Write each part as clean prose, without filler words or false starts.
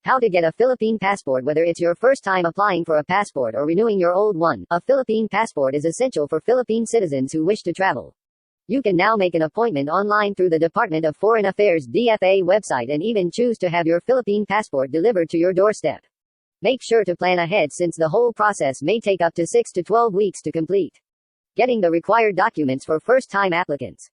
How to get a Philippine passport. Whether it's your first time applying for a passport or renewing your old one, a Philippine passport is essential for Philippine citizens who wish to travel. You can now make an appointment online through the Department of Foreign Affairs DFA website and even choose to have your Philippine passport delivered to your doorstep. Make sure to plan ahead since the whole process may take up to 6 to 12 weeks to complete. Getting the required documents for first-time applicants.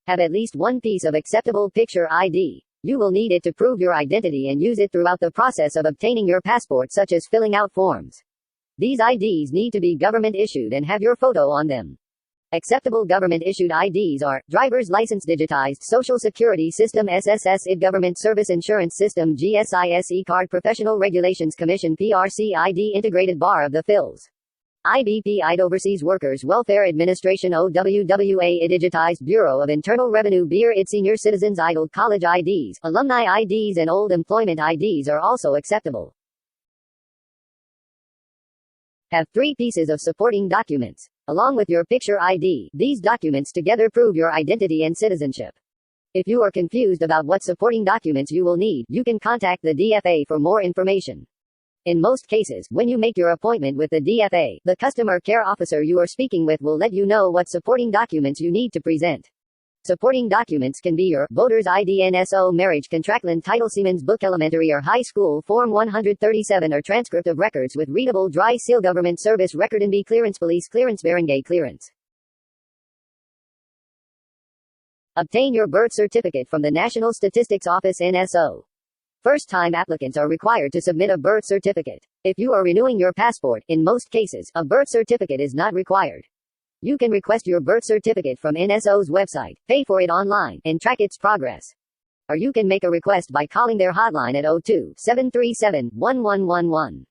Have at least one piece of acceptable picture ID. You will need it to prove your identity and use it throughout the process of obtaining your passport, such as filling out forms. These IDs need to be government-issued and have your photo on them. Acceptable government-issued IDs are driver's license, digitized Social Security System SSS, ID Government Service Insurance System GSIS, card, Professional Regulations Commission PRC ID, Integrated Bar of the Phils. IBP ID, Overseas Workers Welfare Administration OWWA, Digitized Bureau of Internal Revenue BIR ID, Senior Citizens ID, Old College IDs, Alumni IDs and Old Employment IDs are also acceptable. Have 3 pieces of supporting documents. Along with your picture ID, these documents together prove your identity and citizenship. If you are confused about what supporting documents you will need, you can contact the DFA for more information. In most cases, when you make your appointment with the DFA, the customer care officer you are speaking with will let you know what supporting documents you need to present. Supporting documents can be your voter's ID, NSO, marriage contract, land title, Siemens book, elementary or high school, Form 137 or transcript of records with readable dry seal, government service record, and B clearance, police clearance, barangay clearance. Obtain your birth certificate from the National Statistics Office NSO. First-time applicants are required to submit a birth certificate. If you are renewing your passport, in most cases, a birth certificate is not required. You can request your birth certificate from NSO's website, pay for it online, and track its progress. Or you can make a request by calling their hotline at 02-737-1111.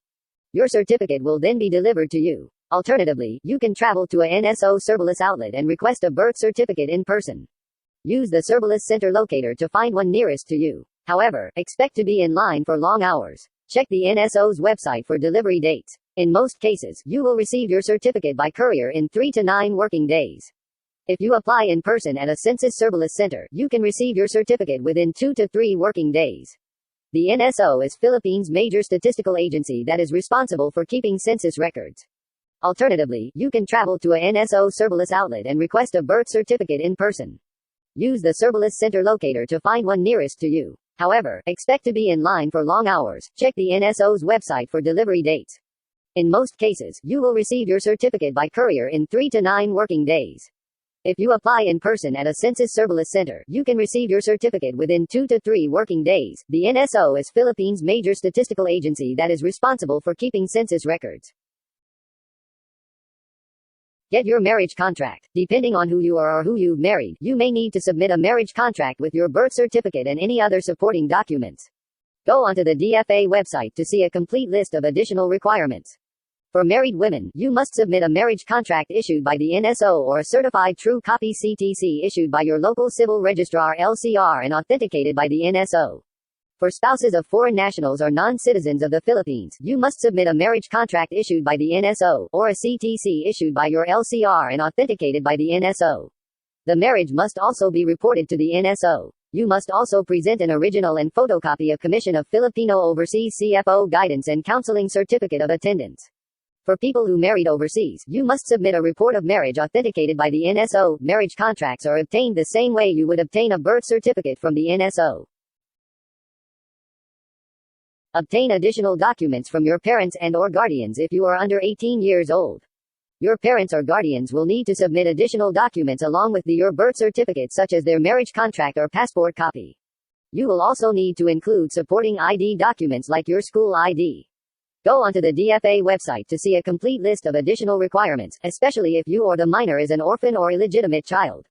Your certificate will then be delivered to you. Alternatively, you can travel to a NSO serverless outlet and request a birth certificate in person. Use the serverless center locator to find one nearest to you. However, expect to be in line for long hours. Check the NSO's website for delivery dates. In most cases, you will receive your certificate by courier in 3 to 9 working days. If you apply in person at a census serverless center, you can receive your certificate within 2 to 3 working days. The NSO is Philippines' major statistical agency that is responsible for keeping census records. Alternatively, you can travel to a NSO serverless outlet and request a birth certificate in person. Use the serverless center locator to find one nearest to you. However, expect to be in line for long hours. Check the NSO's website for delivery dates. In most cases, you will receive your certificate by courier in 3 to 9 working days. If you apply in person at a census serverless center, you can receive your certificate within 2 to 3 working days. The NSO is Philippines' major statistical agency that is responsible for keeping census records. Get your marriage contract. Depending on who you are or who you've married, you may need to submit a marriage contract with your birth certificate and any other supporting documents. Go onto the DFA website to see a complete list of additional requirements. For married women, you must submit a marriage contract issued by the NSO or a certified true copy CTC issued by your local civil registrar LCR and authenticated by the NSO. For spouses of foreign nationals or non-citizens of the Philippines, you must submit a marriage contract issued by the NSO, or a CTC issued by your LCR and authenticated by the NSO. The marriage must also be reported to the NSO. You must also present an original and photocopy of Commission of Filipino Overseas CFO Guidance and Counseling Certificate of Attendance. For people who married overseas, you must submit a report of marriage authenticated by the NSO. Marriage contracts are obtained the same way you would obtain a birth certificate from the NSO. Obtain additional documents from your parents and/or guardians if you are under 18 years old. Your parents or guardians will need to submit additional documents along with your birth certificate, such as their marriage contract or passport copy. You will also need to include supporting ID documents like your school ID. Go onto the DFA website to see a complete list of additional requirements, especially if you or the minor is an orphan or illegitimate child.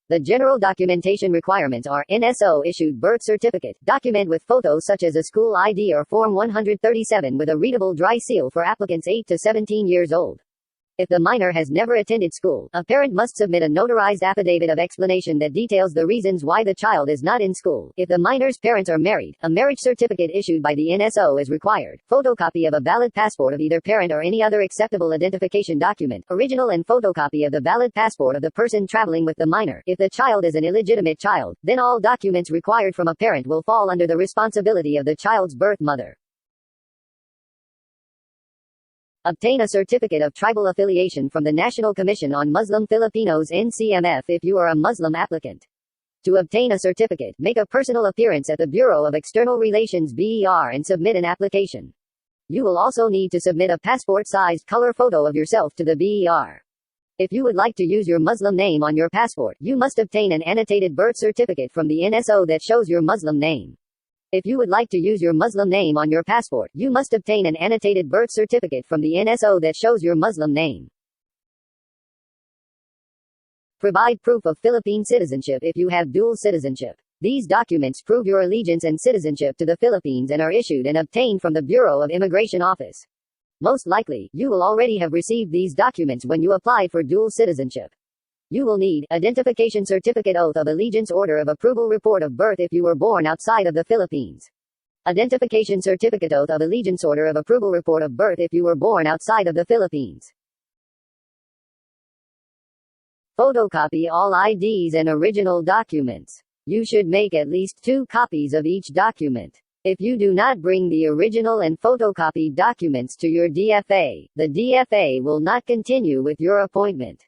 The general documentation requirements are: NSO-issued birth certificate, document with photos such as a school ID or Form 137 with a readable dry seal for applicants 8 to 17 years old. If the minor has never attended school, a parent must submit a notarized affidavit of explanation that details the reasons why the child is not in school. If the minor's parents are married, a marriage certificate issued by the NSO is required. Photocopy of a valid passport of either parent or any other acceptable identification document. Original and photocopy of the valid passport of the person traveling with the minor. If the child is an illegitimate child, then all documents required from a parent will fall under the responsibility of the child's birth mother. Obtain a certificate of tribal affiliation from the National Commission on Muslim Filipinos (NCMF) if you are a Muslim applicant. To obtain a certificate, make a personal appearance at the Bureau of External Relations (BER) and submit an application. You will also need to submit a passport-sized color photo of yourself to the BER. If you would like to use your Muslim name on your passport, you must obtain an annotated birth certificate from the NSO that shows your Muslim name. If you would like to use your Muslim name on your passport, you must obtain an annotated birth certificate from the NSO that shows your Muslim name. Provide proof of Philippine citizenship if you have dual citizenship. These documents prove your allegiance and citizenship to the Philippines and are issued and obtained from the Bureau of Immigration Office. Most likely, you will already have received these documents when you applied for dual citizenship. You will need identification certificate, oath of allegiance, order of approval, report of birth if you were born outside of the Philippines. Identification certificate, oath of allegiance, order of approval, report of birth if you were born outside of the Philippines. Photocopy all IDs and original documents. You should make at least 2 copies of each document. If you do not bring the original and photocopied documents to your DFA, the DFA will not continue with your appointment.